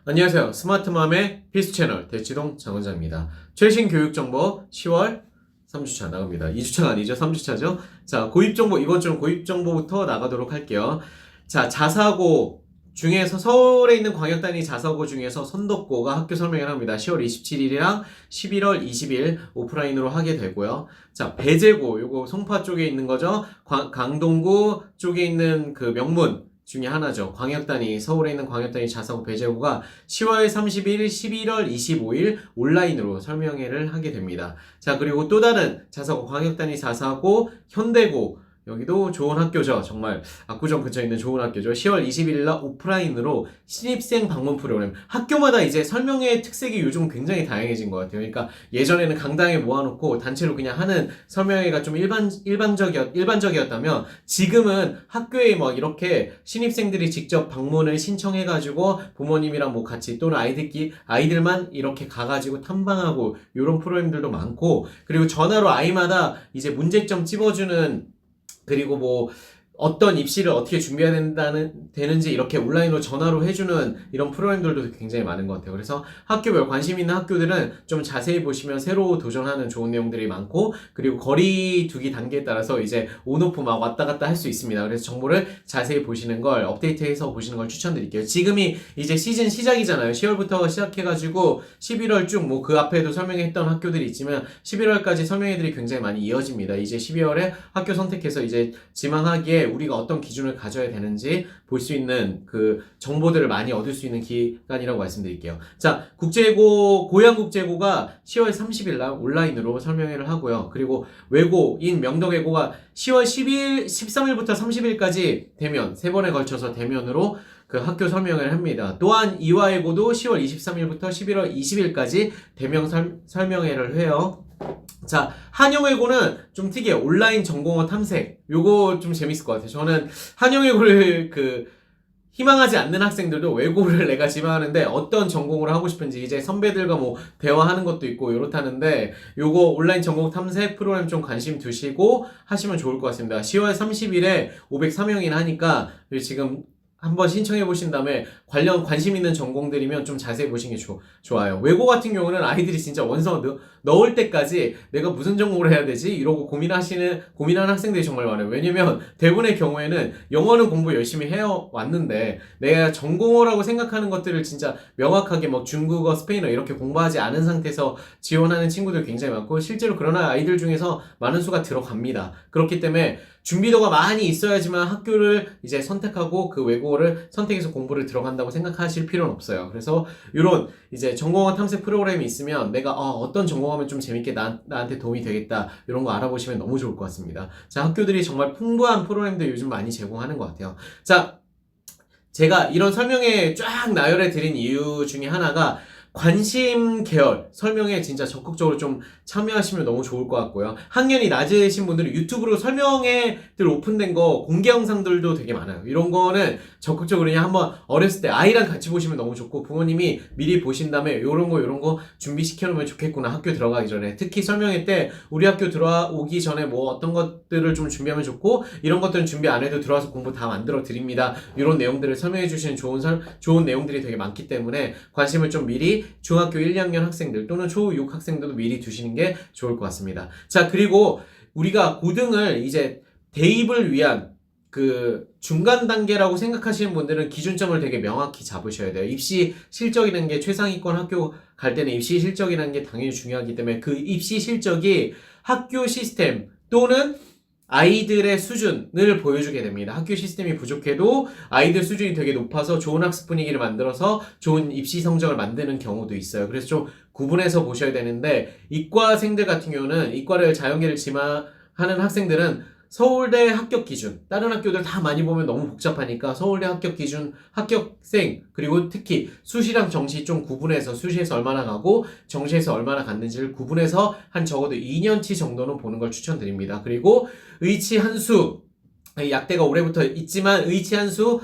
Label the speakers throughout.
Speaker 1: 안녕하세요. 스마트맘의 필수 채널 대치동 장원장입니다. 최신 교육 정보 10월 3주차 나갑니다. 2주차가 아니죠. 3주차죠. 자, 고입 정보, 이번 주는 고입 정보부터 나가도록 할게요. 자, 자사고 중에서 서울에 있는 광역단위 자사고 중에서 선덕고가 학교 설명을 합니다. 10월 27일이랑 11월 20일 오프라인으로 하게 되고요. 자, 배재고, 요거 송파 쪽에 있는 거죠. 강동구 쪽에 있는 그 명문 중에 하나죠. 광역단위, 서울에 있는 광역단위 자사고 배재고가 10월 30일, 11월 25일 온라인으로 설명회를 하게 됩니다. 자, 그리고 또 다른 자사고, 광역단위 자사고, 현대고, 여기도 좋은 학교죠. 정말 압구정 근처에 있는 좋은 학교죠. 10월 20일 날 오프라인으로 신입생 방문 프로그램. 학교마다 이제 설명회 특색이 요즘 굉장히 다양해진 것 같아요. 그러니까 예전에는 강당에 모아놓고 단체로 그냥 하는 설명회가 좀 일반적이었다면 지금은 학교에 뭐 이렇게 신입생들이 직접 방문을 신청해가지고 부모님이랑 뭐 같이 또는 아이들만 이렇게 가가지고 탐방하고 이런 프로그램들도 많고, 그리고 전화로 아이마다 이제 문제점 찝어주는, 그리고 뭐 어떤 입시를 어떻게 준비해야 되는지 이렇게 온라인으로 전화로 해주는 이런 프로그램들도 굉장히 많은 것 같아요. 그래서 학교별 관심 있는 학교들은 좀 자세히 보시면 새로 도전하는 좋은 내용들이 많고, 그리고 거리 두기 단계에 따라서 이제 온오프 막 왔다 갔다 할 수 있습니다. 그래서 정보를 자세히 보시는 걸, 업데이트해서 보시는 걸 추천드릴게요. 지금이 이제 시즌 시작이잖아요. 10월부터 시작해가지고 11월 쭉 뭐 그 앞에도 설명했던 학교들이 있지만 11월까지 설명회들이 굉장히 많이 이어집니다. 이제 12월에 학교 선택해서 이제 지망하기에 우리가 어떤 기준을 가져야 되는지 볼 수 있는 그 정보들을 많이 얻을 수 있는 기간이라고 말씀드릴게요. 자, 고양국제고가 10월 30일 날 온라인으로 설명회를 하고요. 그리고 외고인 명덕외고가 10월 13일부터 30일까지 대면, 3번에 걸쳐서 대면으로 그 학교 설명을 합니다. 또한 이화외고도 10월 23일부터 11월 20일까지 대면 설명회를 해요. 자, 한영외고는 좀 특이해요. 온라인 전공어 탐색. 요거 좀 재밌을 것 같아요. 저는 한영외고를 희망하지 않는 학생들도 외고를 내가 지망하는데 어떤 전공을 하고 싶은지 이제 선배들과 뭐 대화하는 것도 있고 이렇다는데, 요거 온라인 전공 탐색 프로그램 좀 관심 두시고 하시면 좋을 것 같습니다. 10월 30일에 503명이나 하니까 지금 한번 신청해 보신 다음에 관심 있는 전공들이면 좀 자세히 보시는 게 좋아요. 외고 같은 경우는 아이들이 진짜 원서 넣을 때까지 내가 무슨 전공을 해야 되지? 이러고 고민하는 학생들이 정말 많아요. 왜냐면 대부분의 경우에는 영어는 공부 열심히 해왔는데 내가 전공어라고 생각하는 것들을 진짜 명확하게 뭐 중국어, 스페인어 이렇게 공부하지 않은 상태에서 지원하는 친구들 굉장히 많고, 실제로 그런 아이들 중에서 많은 수가 들어갑니다. 그렇기 때문에 준비도가 많이 있어야지만 학교를 이제 선택하고 그 외국어를 선택해서 공부를 들어간다고 생각하실 필요는 없어요. 그래서 이런 이제 전공어 탐색 프로그램이 있으면 내가 어떤 전공하면 좀 재밌게 나한테 도움이 되겠다, 이런 거 알아보시면 너무 좋을 것 같습니다. 자, 학교들이 정말 풍부한 프로그램들 요즘 많이 제공하는 것 같아요. 자, 제가 이런 설명에 쫙 나열해 드린 이유 중에 하나가 관심 계열 설명에 진짜 적극적으로 좀 참여하시면 너무 좋을 것 같고요. 학년이 낮으신 분들은 유튜브로 설명회들 오픈된 거 공개 영상들도 되게 많아요. 이런 거는 적극적으로 그냥 한번 어렸을 때 아이랑 같이 보시면 너무 좋고, 부모님이 미리 보신 다음에 요런 거 준비시켜 놓으면 좋겠구나, 학교 들어가기 전에. 특히 설명회 때 우리 학교 들어오기 전에 뭐 어떤 것들을 좀 준비하면 좋고, 이런 것들은 준비 안 해도 들어와서 공부 다 만들어 드립니다, 이런 내용들을 설명해 주시는 좋은 내용들이 되게 많기 때문에 관심을 좀 미리 중학교 1, 2학년 학생들 또는 초6 학생들도 미리 두시는 게 좋을 것 같습니다. 자, 그리고 우리가 고등을 이제 대입을 위한 그 중간 단계라고 생각하시는 분들은 기준점을 되게 명확히 잡으셔야 돼요. 입시 실적이라는 게, 최상위권 학교 갈 때는 입시 실적이라는 게 당연히 중요하기 때문에 그 입시 실적이 학교 시스템 또는 아이들의 수준을 보여주게 됩니다. 학교 시스템이 부족해도 아이들 수준이 되게 높아서 좋은 학습 분위기를 만들어서 좋은 입시 성적을 만드는 경우도 있어요. 그래서 좀 구분해서 보셔야 되는데, 이과생들 같은 경우는, 이과를 자연계를 지망하는 학생들은 서울대 합격 기준, 다른 학교들 다 많이 보면 너무 복잡하니까 서울대 합격 기준, 합격생, 그리고 특히 수시랑 정시 좀 구분해서, 수시에서 얼마나 가고 정시에서 얼마나 갔는지를 구분해서 한 적어도 2년치 정도는 보는 걸 추천드립니다. 그리고 의치 한수, 약대가 올해부터 있지만 의치 한수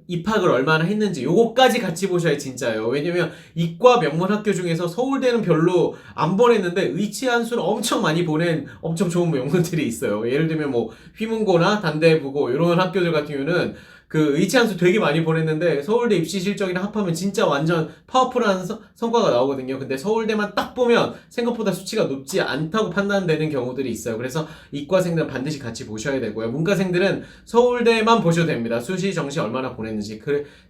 Speaker 1: 입학을 얼마나 했는지 요거까지 같이 보셔야 진짜예요. 왜냐면 이과 명문 학교 중에서 서울대는 별로 안 보냈는데 의치 한수를 엄청 많이 보낸 엄청 좋은 명문들이 있어요. 예를 들면 뭐 휘문고나 단대부고 이런 학교들 같은 경우는 그 의치한수 되게 많이 보냈는데 서울대 입시 실적이랑 합하면 진짜 완전 파워풀한 성과가 나오거든요. 근데 서울대만 딱 보면 생각보다 수치가 높지 않다고 판단되는 경우들이 있어요. 그래서 이과생들은 반드시 같이 보셔야 되고요. 문과생들은 서울대만 보셔도 됩니다. 수시, 정시 얼마나 보냈는지.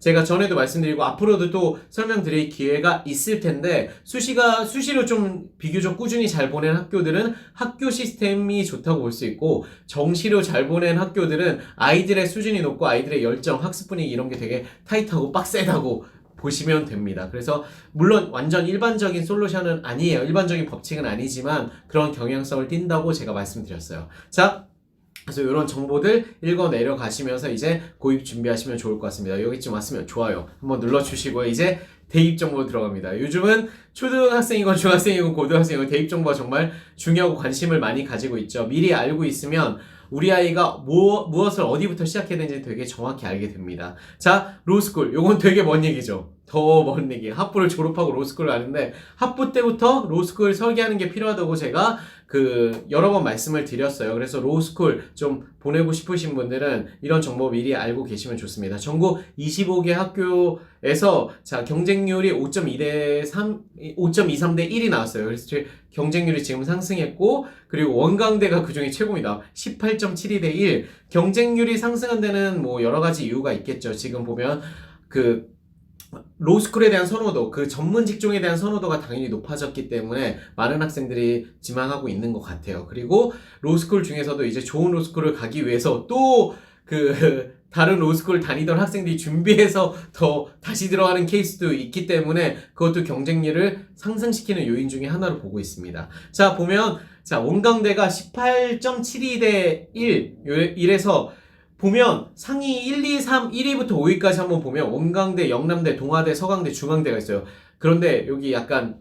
Speaker 1: 제가 전에도 말씀드리고 앞으로도 또 설명드릴 기회가 있을 텐데 수시로 좀 비교적 꾸준히 잘 보낸 학교들은 학교 시스템이 좋다고 볼 수 있고 정시로 잘 보낸 학교들은 아이들의 수준이 높고 아이들의 열정, 학습 분위기 이런 게 되게 타이트하고 빡세다고 보시면 됩니다. 그래서 물론 완전 일반적인 솔루션은 아니에요. 일반적인 법칙은 아니지만 그런 경향성을 띈다고 제가 말씀드렸어요. 자, 그래서 이런 정보들 읽어 내려가시면서 이제 고입 준비하시면 좋을 것 같습니다. 여기쯤 왔으면 좋아요 한번 눌러주시고요. 이제 대입 정보 들어갑니다. 요즘은 초등학생이건 중학생이건 고등학생이건 대입 정보가 정말 중요하고 관심을 많이 가지고 있죠. 미리 알고 있으면 우리 아이가 무엇을 어디부터 시작해야 되는지 되게 정확히 알게 됩니다. 자, 로스쿨. 요건 되게 먼 얘기죠. 더 먼 얘기. 학부를 졸업하고 로스쿨을 가는데 학부 때부터 로스쿨 설계하는 게 필요하다고 제가 여러 번 말씀을 드렸어요. 그래서 로스쿨 좀 보내고 싶으신 분들은 이런 정보 미리 알고 계시면 좋습니다. 전국 25개 학교에서 자, 경쟁률이 5.23 대 1이 나왔어요. 그래서 경쟁률이 지금 상승했고 그리고 원광대가 그중에 최고입니다. 18.72 대 1. 경쟁률이 상승한 데는 뭐 여러 가지 이유가 있겠죠. 지금 보면 로스쿨에 대한 선호도, 전문 직종에 대한 선호도가 당연히 높아졌기 때문에 많은 학생들이 지망하고 있는 것 같아요. 그리고 로스쿨 중에서도 이제 좋은 로스쿨을 가기 위해서 또 다른 로스쿨 다니던 학생들이 준비해서 더 다시 들어가는 케이스도 있기 때문에 그것도 경쟁률을 상승시키는 요인 중에 하나로 보고 있습니다. 자, 보면, 원광대가 18.72 대 1, 이래서 보면 상위 1, 2, 3, 1위부터 5위까지 한번 보면 원광대, 영남대, 동아대, 서강대, 중앙대가 있어요. 그런데 여기 약간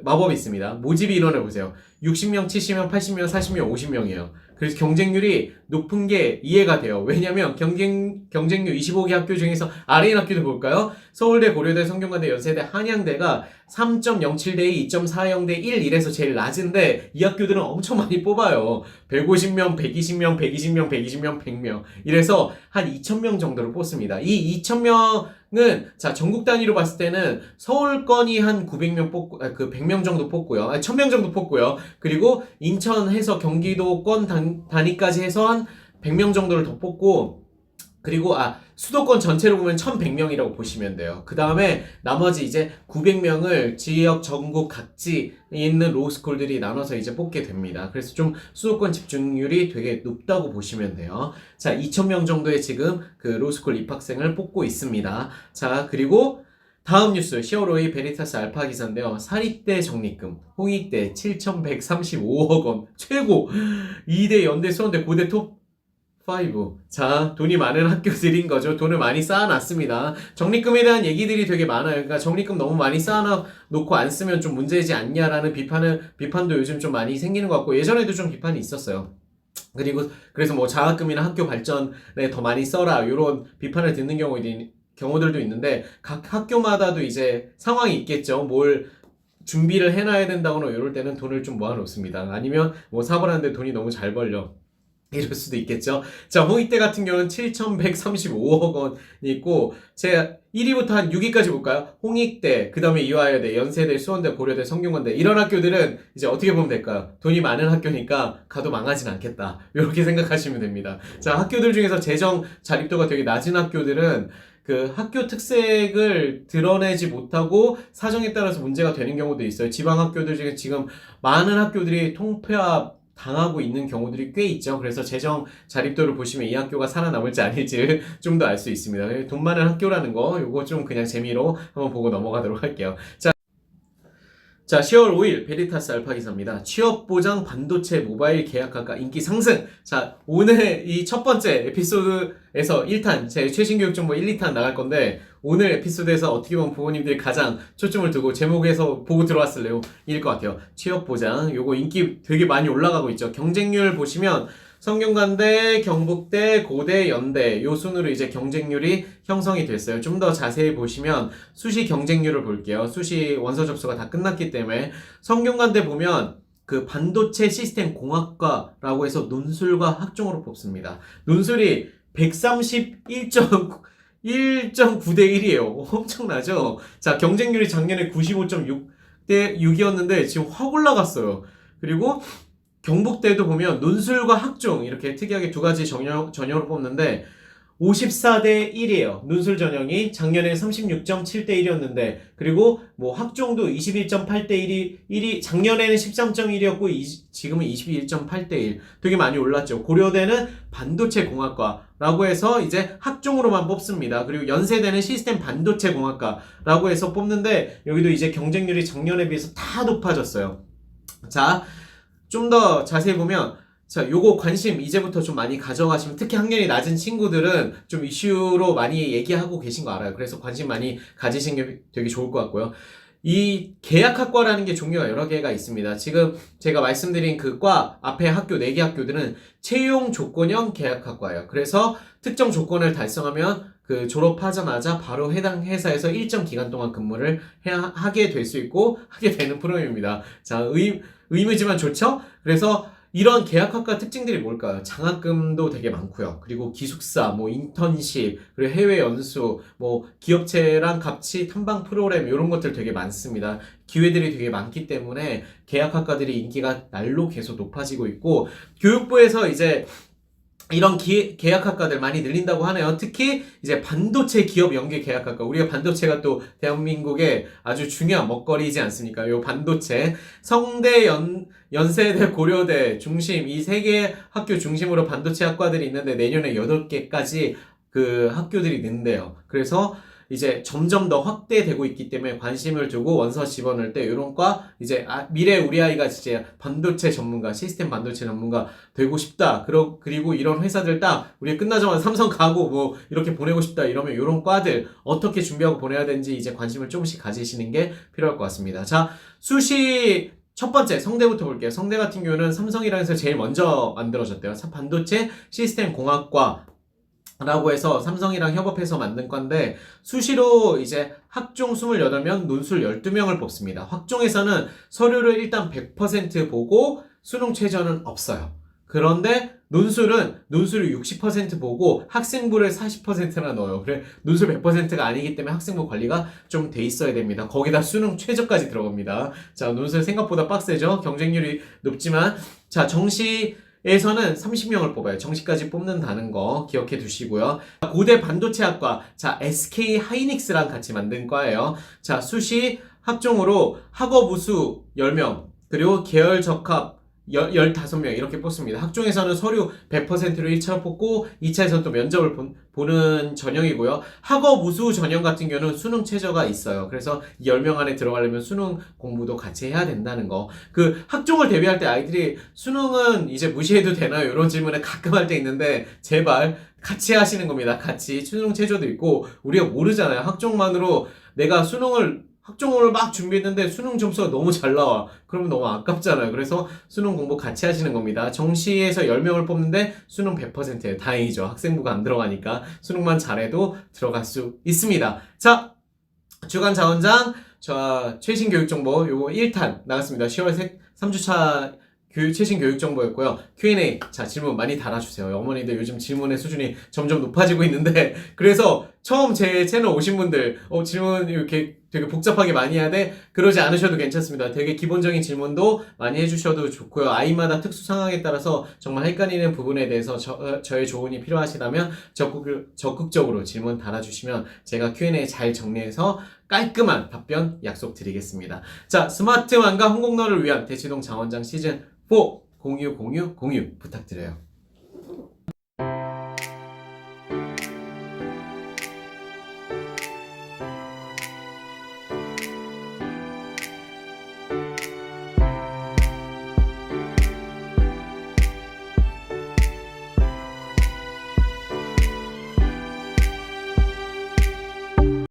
Speaker 1: 마법이 있습니다. 모집 인원을 보세요. 60명, 70명, 80명, 40명, 50명이에요. 그래서 경쟁률이 높은 게 이해가 돼요. 왜냐면 경쟁률 25개 학교 중에서 아래인 학교도 볼까요? 서울대, 고려대, 성균관대, 연세대, 한양대가 3.07 대 2, 2.40 대 1 이래서 제일 낮은데 이 학교들은 엄청 많이 뽑아요. 150명, 120명, 120명, 120명, 100명 이래서 한 2,000명 정도를 뽑습니다. 이 2,000명은 전국 단위로 봤을 때는 서울권이 한 900명 뽑고 100명 정도 뽑고요. 1,000명 정도 뽑고요. 그리고 인천 해서 경기도권 단위까지 해서 한 100명 정도를 더 뽑고 그리고 수도권 전체로 보면 1,100명이라고 보시면 돼요. 그 다음에 나머지 이제 900명을 지역 전국 각지에 있는 로스쿨들이 나눠서 이제 뽑게 됩니다. 그래서 좀 수도권 집중률이 되게 높다고 보시면 돼요. 자, 2,000명 정도의 지금 로스쿨 입학생을 뽑고 있습니다. 자, 그리고 다음 뉴스 10월 5일 베리타스 알파 기사인데요. 사립대 적립금 홍익대 7,135억 원 최고 2대 연대 수원대 고대 톱 5. 자, 돈이 많은 학교들인 거죠. 돈을 많이 쌓아놨습니다. 적립금에 대한 얘기들이 되게 많아요. 그러니까 적립금 너무 많이 쌓아놓고 안 쓰면 좀 문제지 않냐라는 비판도 요즘 좀 많이 생기는 것 같고 예전에도 좀 비판이 있었어요. 그래서 뭐 장학금이나 학교 발전에 더 많이 써라 이런 비판을 듣는 경우들도 있는데 각 학교마다도 이제 상황이 있겠죠. 뭘 준비를 해놔야 된다거나 이럴 때는 돈을 좀 모아놓습니다. 아니면 뭐 사업을 하는데 돈이 너무 잘 벌려. 이럴 수도 있겠죠. 자, 홍익대 같은 경우는 7,135억 원이 있고, 제가 1위부터 한 6위까지 볼까요? 홍익대, 그 다음에 이화여대, 연세대, 수원대, 고려대, 성균관대. 이런 학교들은 이제 어떻게 보면 될까요? 돈이 많은 학교니까 가도 망하진 않겠다. 이렇게 생각하시면 됩니다. 자, 학교들 중에서 재정 자립도가 되게 낮은 학교들은 학교 특색을 드러내지 못하고 사정에 따라서 문제가 되는 경우도 있어요. 지방 학교들 중에 지금 많은 학교들이 통폐합 당하고 있는 경우들이 꽤 있죠. 그래서 재정 자립도를 보시면 이 학교가 살아남을지 아닐지 좀 더 알 수 있습니다. 돈 많은 학교라는 거 요거 좀 그냥 재미로 한번 보고 넘어가도록 할게요. 자, 10월 5일 베리타스 알파 기사입니다. 취업보장 반도체 모바일 계약학과 인기 상승. 자, 오늘 이 첫 번째 에피소드에서 1탄, 제 최신 교육 정보 1, 2탄 나갈 건데 오늘 에피소드에서 어떻게 보면 부모님들이 가장 초점을 두고 제목에서 보고 들어왔을래요? 일 것 같아요. 취업보장 요거 인기 되게 많이 올라가고 있죠. 경쟁률 보시면 성균관대, 경북대, 고대, 연대 요 순으로 이제 경쟁률이 형성이 됐어요. 좀 더 자세히 보시면 수시 경쟁률을 볼게요. 수시 원서 접수가 다 끝났기 때문에 성균관대 보면 반도체 시스템 공학과라고 해서 논술과 학종으로 뽑습니다. 논술이 131.9대 1이에요. 엄청나죠? 자, 경쟁률이 작년에 95.6대 6이었는데 지금 확 올라갔어요. 그리고 경북대도 보면 논술과 학종 이렇게 특이하게 두 가지 전형으로 뽑는데 54대 1이에요. 논술 전형이 작년에 36.7대 1이었는데 그리고 뭐 학종도 21.8대 1이 작년에는 13.1이었고 지금은 21.8대 1. 되게 많이 올랐죠. 고려대는 반도체 공학과라고 해서 이제 학종으로만 뽑습니다. 그리고 연세대는 시스템 반도체 공학과라고 해서 뽑는데 여기도 이제 경쟁률이 작년에 비해서 다 높아졌어요. 자, 좀 더 자세히 보면 자, 요거 관심 이제부터 좀 많이 가져가시면 특히 학년이 낮은 친구들은 좀 이슈로 많이 얘기하고 계신 거 알아요. 그래서 관심 많이 가지신 게 되게 좋을 것 같고요. 이 계약학과라는 게 종류가 여러 개가 있습니다. 지금 제가 말씀드린 그 과 앞에 학교 4개 학교들은 채용 조건형 계약학과예요. 그래서 특정 조건을 달성하면 그 졸업하자마자 바로 해당 회사에서 일정 기간 동안 근무를 하게 될 수 있고 하게 되는 프로그램입니다. 자, 의무지만 좋죠? 그래서 이런 계약학과 특징들이 뭘까요? 장학금도 되게 많고요. 그리고 기숙사, 뭐 인턴십, 그리고 해외 연수, 뭐 기업체랑 같이 탐방 프로그램 이런 것들 되게 많습니다. 기회들이 되게 많기 때문에 계약학과들이 인기가 날로 계속 높아지고 있고 교육부에서 이제 이런 계약학과들 많이 늘린다고 하네요. 특히 이제 반도체 기업 연계 계약학과. 우리가 반도체가 또 대한민국의 아주 중요한 먹거리이지 않습니까? 요 반도체. 성대, 연세대, 고려대 중심 이 세 개 학교 중심으로 반도체 학과들이 있는데 내년에 8개까지 그 학교들이 는데요. 그래서 이제 점점 더 확대되고 있기 때문에 관심을 두고 원서 집어넣을 때 이런 과 이제 미래 우리 아이가 진짜 반도체 전문가, 시스템 반도체 전문가 되고 싶다. 그리고 이런 회사들 딱 우리 끝나자마자 삼성 가고 뭐 이렇게 보내고 싶다 이러면 이런 과들 어떻게 준비하고 보내야 되는지 이제 관심을 조금씩 가지시는 게 필요할 것 같습니다. 자, 수시 첫 번째 성대부터 볼게요. 성대 같은 경우는 삼성이랑 해서 제일 먼저 만들어졌대요. 반도체 시스템 공학과 라고 해서 삼성이랑 협업해서 만든 건데 수시로 이제 학종 28명, 논술 12명을 뽑습니다. 학종에서는 서류를 일단 100% 보고 수능 최저는 없어요. 그런데 논술을 60% 보고 학생부를 40%나 넣어요. 그래 논술 100%가 아니기 때문에 학생부 관리가 좀 돼 있어야 됩니다. 거기다 수능 최저까지 들어갑니다. 자, 논술 생각보다 빡세죠? 경쟁률이 높지만 자, 정시에서는 30명을 뽑아요. 정시까지 뽑는다는 거 기억해 두시고요. 고대 반도체학과, 자, SK 하이닉스랑 같이 만든 과예요. 자, 수시 학종으로 학업 우수 10명, 그리고 계열 적합 15명 이렇게 뽑습니다. 학종에서는 서류 100%로 1차로 뽑고 2차에서는 또 면접을 보는 전형이고요. 학업 우수 전형 같은 경우는 수능 최저가 있어요. 그래서 10명 안에 들어가려면 수능 공부도 같이 해야 된다는 거. 그 학종을 대비할 때 아이들이 수능은 이제 무시해도 되나요? 이런 질문을 가끔 할 때 있는데 제발 같이 하시는 겁니다. 같이 수능 최저도 있고 우리가 모르잖아요. 학종만으로 내가 학종을 막 준비했는데 수능 점수가 너무 잘 나와. 그러면 너무 아깝잖아요. 그래서 수능 공부 같이 하시는 겁니다. 정시에서 10명을 뽑는데 수능 100%예요. 다행이죠. 학생부가 안 들어가니까 수능만 잘해도 들어갈 수 있습니다. 자, 주간 자원장, 최신 교육 정보 요거 1탄 나갔습니다. 10월 3주차 최신 교육 정보였고요. Q&A. 자, 질문 많이 달아주세요. 어머니들 요즘 질문의 수준이 점점 높아지고 있는데, 그래서 처음 제 채널 오신 분들, 질문 이렇게 되게 복잡하게 많이 해야 돼? 그러지 않으셔도 괜찮습니다. 되게 기본적인 질문도 많이 해주셔도 좋고요. 아이마다 특수 상황에 따라서 정말 헷갈리는 부분에 대해서 저의 조언이 필요하시다면 적극적으로 질문 달아주시면 제가 Q&A 잘 정리해서 깔끔한 답변 약속드리겠습니다. 자, 스마트만과 홍콩너를 위한 대치동 장원장 시즌 4 공유 부탁드려요.